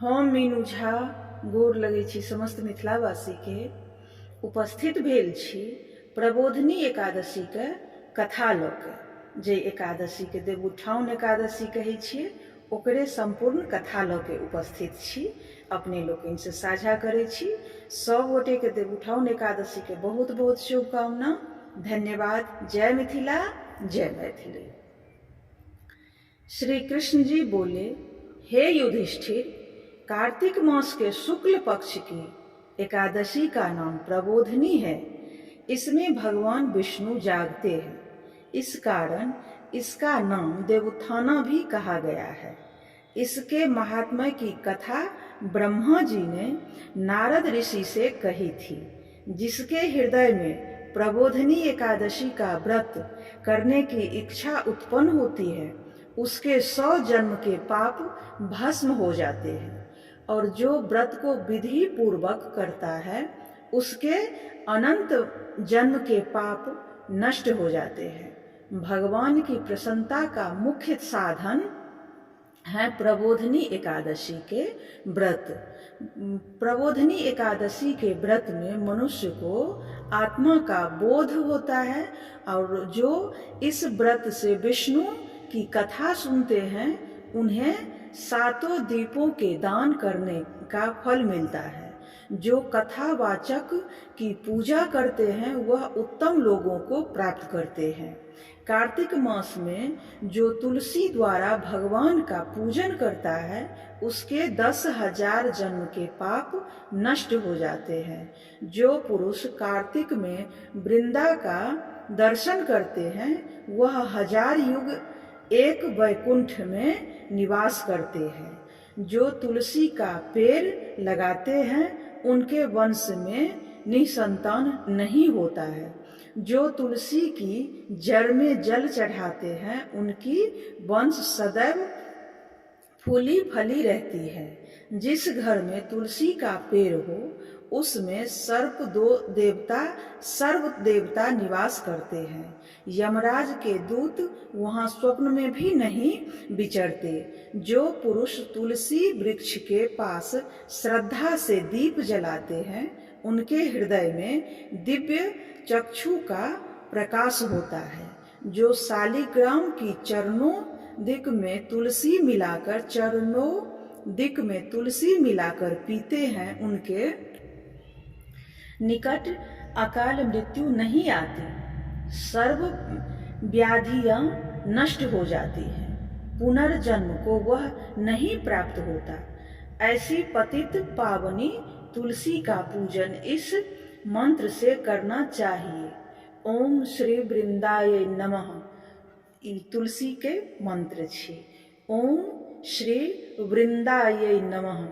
हम मीनू झा गोर लगै छी समस्त मिथिलावासी के उपस्थित भेल छी प्रबोधिनी एकादशी के कथा लऽ के। जे एकादशी के देवउठाउन एकादशी कहै छियै ओकरे संपूर्ण कथा लऽ के उपस्थित छी, अपने लोकनि से साझा करै छी। सब गोटे के देवउठाउन एकादशी के बहुत बहुत शुभकामना। धन्यवाद। जय मिथिला, जय मैथिली। श्री कृष्ण जी बोले, हे युधिष्ठिर, कार्तिक मास के शुक्ल पक्ष की एकादशी का नाम प्रबोधिनी है। इसमें भगवान विष्णु जागते हैं, इस कारण इसका नाम देवोत्थाना भी कहा गया है। इसके महात्म्य की कथा ब्रह्मा जी ने नारद ऋषि से कही थी, जिसके हृदय में प्रबोधिनी एकादशी का व्रत करने की इच्छा उत्पन्न होती है, उसके 100 जन्म के पाप भस्म हो जाते हैं, और जो व्रत को विधि पूर्वक करता है उसके अनंत जन्म के पाप नष्ट हो जाते हैं। भगवान की प्रसन्नता का मुख्य साधन है प्रबोधिनी एकादशी के व्रत। प्रबोधिनी एकादशी के व्रत में मनुष्य को आत्मा का बोध होता है, और जो इस व्रत से विष्णु की कथा सुनते हैं उन्हें 7 दीपों के दान करने का फल मिलता है। जो कथावाचक की पूजा करते हैं वह उत्तम लोगों को प्राप्त करते हैं। कार्तिक मास में जो तुलसी द्वारा भगवान का पूजन करता है उसके 10,000 जन्म के पाप नष्ट हो जाते हैं। जो पुरुष कार्तिक में वृंदा का दर्शन करते हैं वह 1000 युग एक वैकुंठ में निवास करते हैं। जो तुलसी का पेड़ लगाते हैं उनके वंश में निसंतान नहीं होता है। जो तुलसी की जड़ में जल चढ़ाते हैं उनकी वंश सदैव फूली फली रहती है। जिस घर में तुलसी का पेड़ हो उसमें सर्प देवता निवास करते हैं। यमराज के दूत वहां स्वप्न में भी नहीं विचरते। जो पुरुष तुलसी वृक्ष के पास श्रद्धा से दीप जलाते हैं उनके हृदय में दिव्य चक्षु का प्रकाश होता है। जो शालिग्राम की चरणों दिक में तुलसी मिलाकर पीते हैं उनके निकट अकाल मृत्यु नहीं आती, सर्व व्याधियां नष्ट हो जाती हैं, पुनर्जन्म को वह नहीं प्राप्त होता। ऐसी पतित पावनी तुलसी का पूजन इस मंत्र से करना चाहिए। ओम श्री वृंदाय नमः ई तुलसी के मंत्र छी। ओम श्री वृंदाय नमः।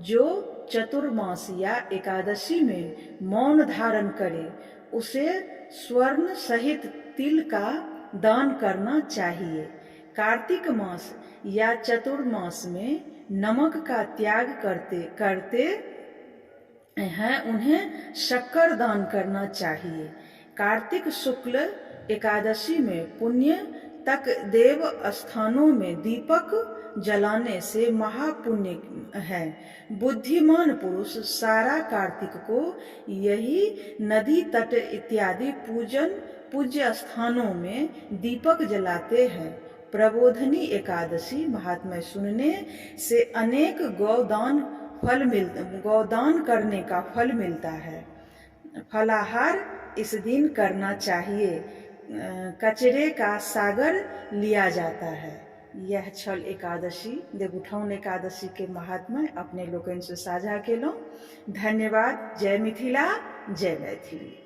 जो चतुर्मास या एकादशी में मौन धारण करे उसे स्वर्ण सहित तिल का दान करना चाहिए। कार्तिक मास या चतुर्मास में नमक का त्याग करते हैं उन्हें शक्कर दान करना चाहिए। कार्तिक शुक्ल एकादशी में पुण्य तक देव स्थानों में दीपक जलाने से महापुण्य है। बुद्धिमान पुरुष सारा कार्तिक को यही नदी तट इत्यादि पूज्य स्थानों में दीपक जलाते हैं। प्रबोधिनी एकादशी महात्म्य सुनने से अनेक गौदान करने का फल मिलता है। फलाहार इस दिन करना चाहिए। कचरे का सागर लिया जाता है। यह छल एकादशी देवउठाउन एकादशी के महात्म्य अपने लोकनि से साझा केलहुँ। धन्यवाद। जय मिथिला, जय मैथिली।